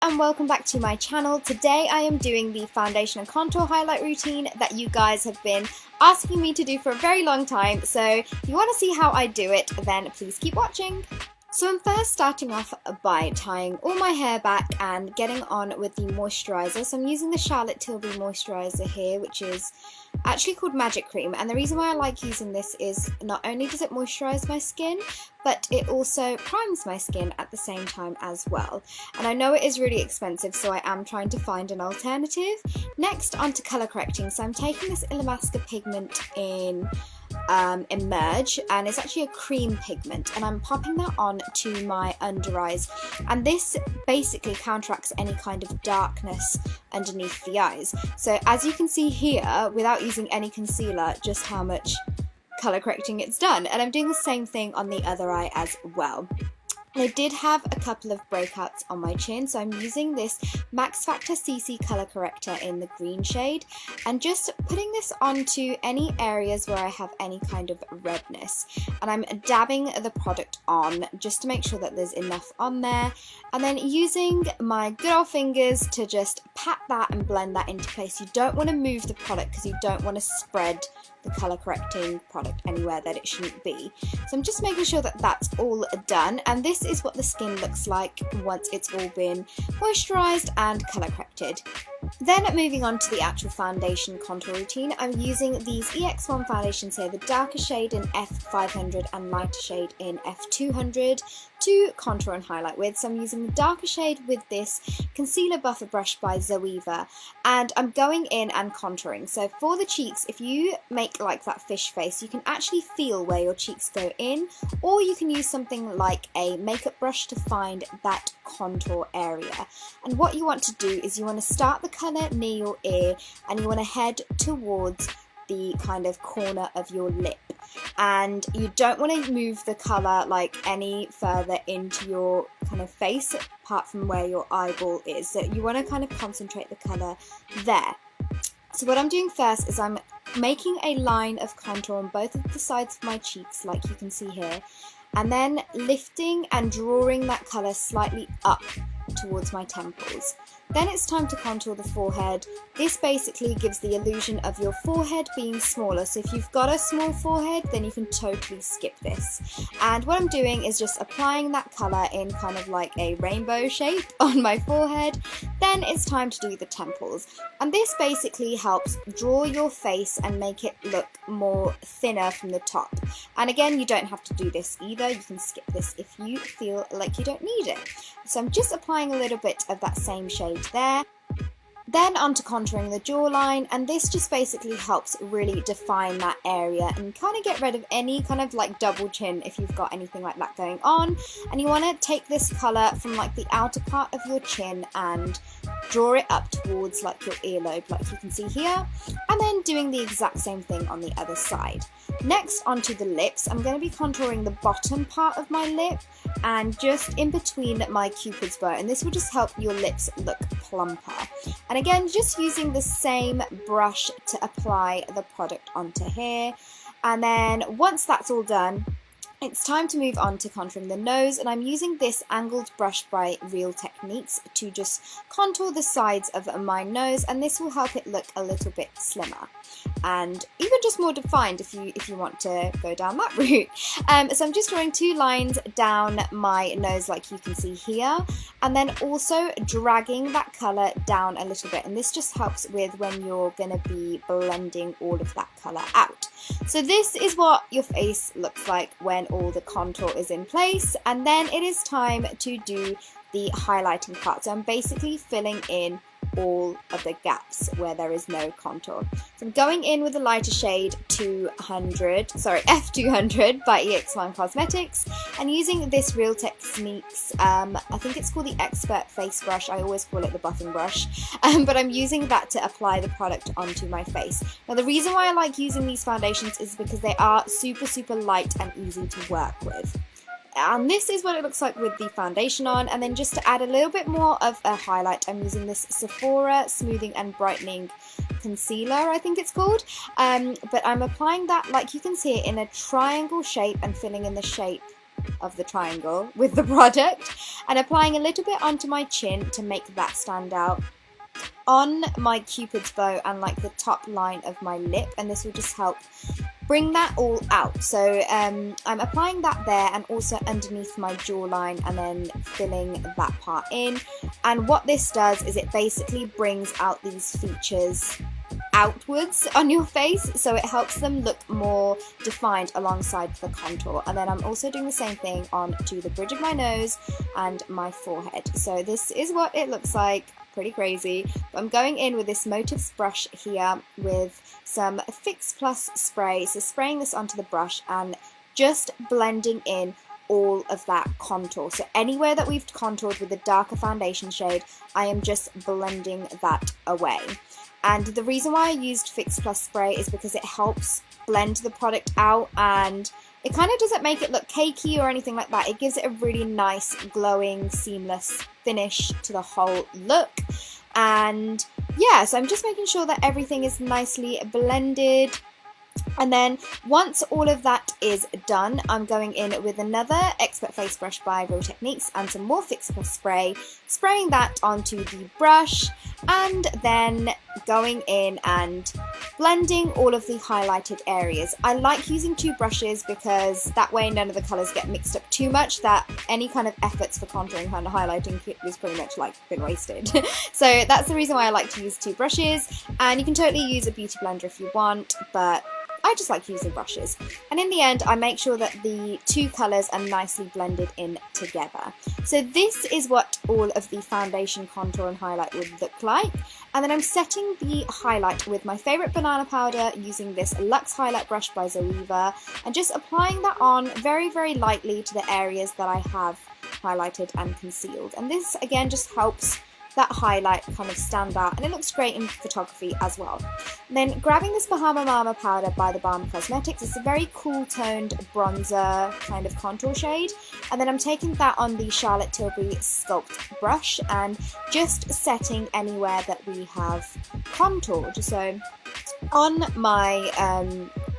And welcome back to my channel. Today I am doing the foundation and contour highlight routine that you guys have been asking me to do for a very long time. So if you want to see how I do it, then please keep watching. So I'm first starting off by tying all my hair back and getting on with the moisturiser. So I'm using the Charlotte Tilbury moisturiser here, which is actually called Magic Cream, and the reason why I like using this is not only does it moisturise my skin, but it also primes my skin at the same time as well. And I know it is really expensive, so I am trying to find an alternative. Next, onto colour correcting. So I'm taking this Illamasqua pigment in Emerge, and it's actually a cream pigment, and I'm popping that on to my under eyes, and this basically counteracts any kind of darkness underneath the eyes. So as you can see here, without using any concealer, just how much colour correcting it's done, and I'm doing the same thing on the other eye as well. I did have a couple of breakouts on my chin, so I'm using this Max Factor CC Colour Corrector in the green shade and just putting this onto any areas where I have any kind of redness. And I'm dabbing the product on just to make sure that there's enough on there, and then using my good old fingers to just pat that and blend that into place. You don't want to move the product because you don't want to spread the colour correcting product anywhere that it shouldn't be. So I'm just making sure that that's all done, and this is what the skin looks like once it's all been moisturised and colour corrected. Then moving on to the actual foundation contour routine, I'm using these EX1 foundations here, the darker shade in F500 and lighter shade in F200 to contour and highlight with. So I'm using the darker shade with this concealer buffer brush by Zoeva, and I'm going in and contouring. So for the cheeks, if you make like that fish face, you can actually feel where your cheeks go in, or you can use something like a makeup brush to find that contour area. And what you want to do is you want to start the colour near your ear, and you want to head towards the kind of corner of your lip, and you don't want to move the colour like any further into your kind of face apart from where your eyeball is. So you want to kind of concentrate the colour there. So what I'm doing first is I'm making a line of contour on both of the sides of my cheeks, like you can see here, and then lifting and drawing that colour slightly up towards my temples. Then it's time to contour the forehead. This basically gives the illusion of your forehead being smaller. So if you've got a small forehead, then you can totally skip this. And what I'm doing is just applying that colour in kind of like a rainbow shape on my forehead. Then it's time to do the temples. And this basically helps draw your face and make it look more thinner from the top. And again, you don't have to do this either. You can skip this if you feel like you don't need it. So I'm just applying a little bit of that same shade there. Then onto contouring the jawline, and this just basically helps really define that area and kind of get rid of any kind of like double chin if you've got anything like that going on. And you want to take this colour from like the outer part of your chin and draw it up towards like your earlobe, like you can see here, and then doing the exact same thing on the other side. Next, onto the lips, I'm going to be contouring the bottom part of my lip and just in between my cupid's bow, and this will just help your lips look plumper. And again, just using the same brush to apply the product onto here. And then once that's all done, it's time to move on to contouring the nose, and I'm using this angled brush by Real Techniques to just contour the sides of my nose, and this will help it look a little bit slimmer and even just more defined if you want to go down that route. So I'm just drawing two lines down my nose like you can see here, and then also dragging that colour down a little bit, and this just helps with when you're going to be blending all of that colour out. So this is what your face looks like when all the contour is in place, and then it is time to do the highlighting part. So I'm basically filling in all of the gaps where there is no contour. So I'm going in with a lighter shade F200 by EX1 Cosmetics, and using this Real Techniques, I think it's called the Expert Face Brush, I always call it the buffing brush, but I'm using that to apply the product onto my face. Now the reason why I like using these foundations is because they are super light and easy to work with. And this is what it looks like with the foundation on, and then just to add a little bit more of a highlight, I'm using this Sephora Smoothing and Brightening Concealer, I think it's called, but I'm applying that, like you can see, in a triangle shape and filling in the shape of the triangle with the product and applying a little bit onto my chin to make that stand out, on my cupid's bow and like the top line of my lip, and this will just help bring that all out. So I'm applying that there and also underneath my jawline and then filling that part in. And what this does is it basically brings out these features outwards on your face, so it helps them look more defined alongside the contour. And then I'm also doing the same thing onto the bridge of my nose and my forehead. So this is what it looks like. Pretty crazy, but I'm going in with this Motives brush here with some Fix Plus spray, so spraying this onto the brush and just blending in all of that contour. So anywhere that we've contoured with a darker foundation shade, I am just blending that away. And the reason why I used Fix Plus spray is because it helps blend the product out, and it kind of doesn't make it look cakey or anything like that. It gives it a really nice, glowing, seamless finish to the whole look. And yeah, so I'm just making sure that everything is nicely blended. And then once all of that is done, I'm going in with another Expert Face Brush by Real Techniques and some more Fix Plus spray, spraying that onto the brush, and then going in and blending all of the highlighted areas. I like using two brushes because that way none of the colours get mixed up too much, that any kind of efforts for contouring and highlighting is pretty much like been wasted. So that's the reason why I like to use two brushes, and you can totally use a beauty blender if you want, but I just like using brushes. And in the end, I make sure that the two colours are nicely blended in together. So this is what all of the foundation, contour and highlight would look like. And then I'm setting the highlight with my favourite banana powder using this Luxe Highlight Brush by Zoeva, and just applying that on very, very lightly to the areas that I have highlighted and concealed. And this again just helps that highlight kind of stand out, and it looks great in photography as well. And then grabbing this Bahama Mama powder by the Balm Cosmetics, it's a very cool toned bronzer kind of contour shade, and then I'm taking that on the Charlotte Tilbury Sculpt brush and just setting anywhere that we have contoured. So on my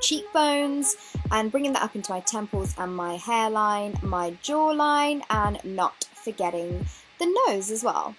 cheekbones, and bringing that up into my temples and my hairline, my jawline, and not forgetting the nose as well.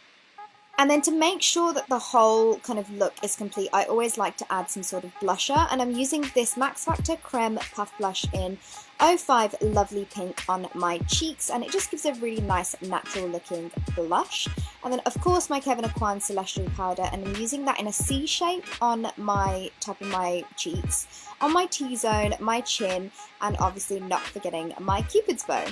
And then to make sure that the whole kind of look is complete, I always like to add some sort of blusher, and I'm using this Max Factor Creme Puff Blush in 05 Lovely Pink on my cheeks, and it just gives a really nice natural looking blush. And then of course my Kevyn Aucoin Celestial Powder, and I'm using that in a C shape on my top of my cheeks, on my T-zone, my chin, and obviously not forgetting my Cupid's bow.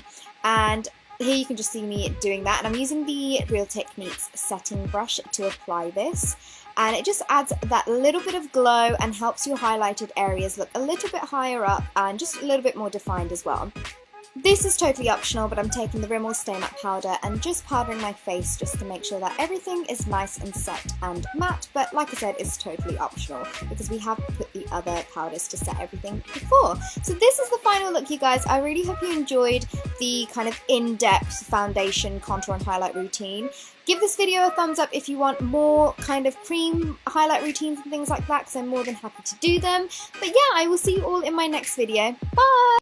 And here you can just see me doing that, and I'm using the Real Techniques setting brush to apply this, and it just adds that little bit of glow and helps your highlighted areas look a little bit higher up and just a little bit more defined as well. This is totally optional, but I'm taking the Rimmel Stay Matte powder and just powdering my face just to make sure that everything is nice and set and matte, but like I said, it's totally optional because we have put the other powders to set everything before. So this is the final look, you guys. I really hope you enjoyed the kind of in-depth foundation, contour and highlight routine. Give this video a thumbs up if you want more kind of cream highlight routines and things like that, because I'm more than happy to do them. But yeah, I will see you all in my next video. Bye!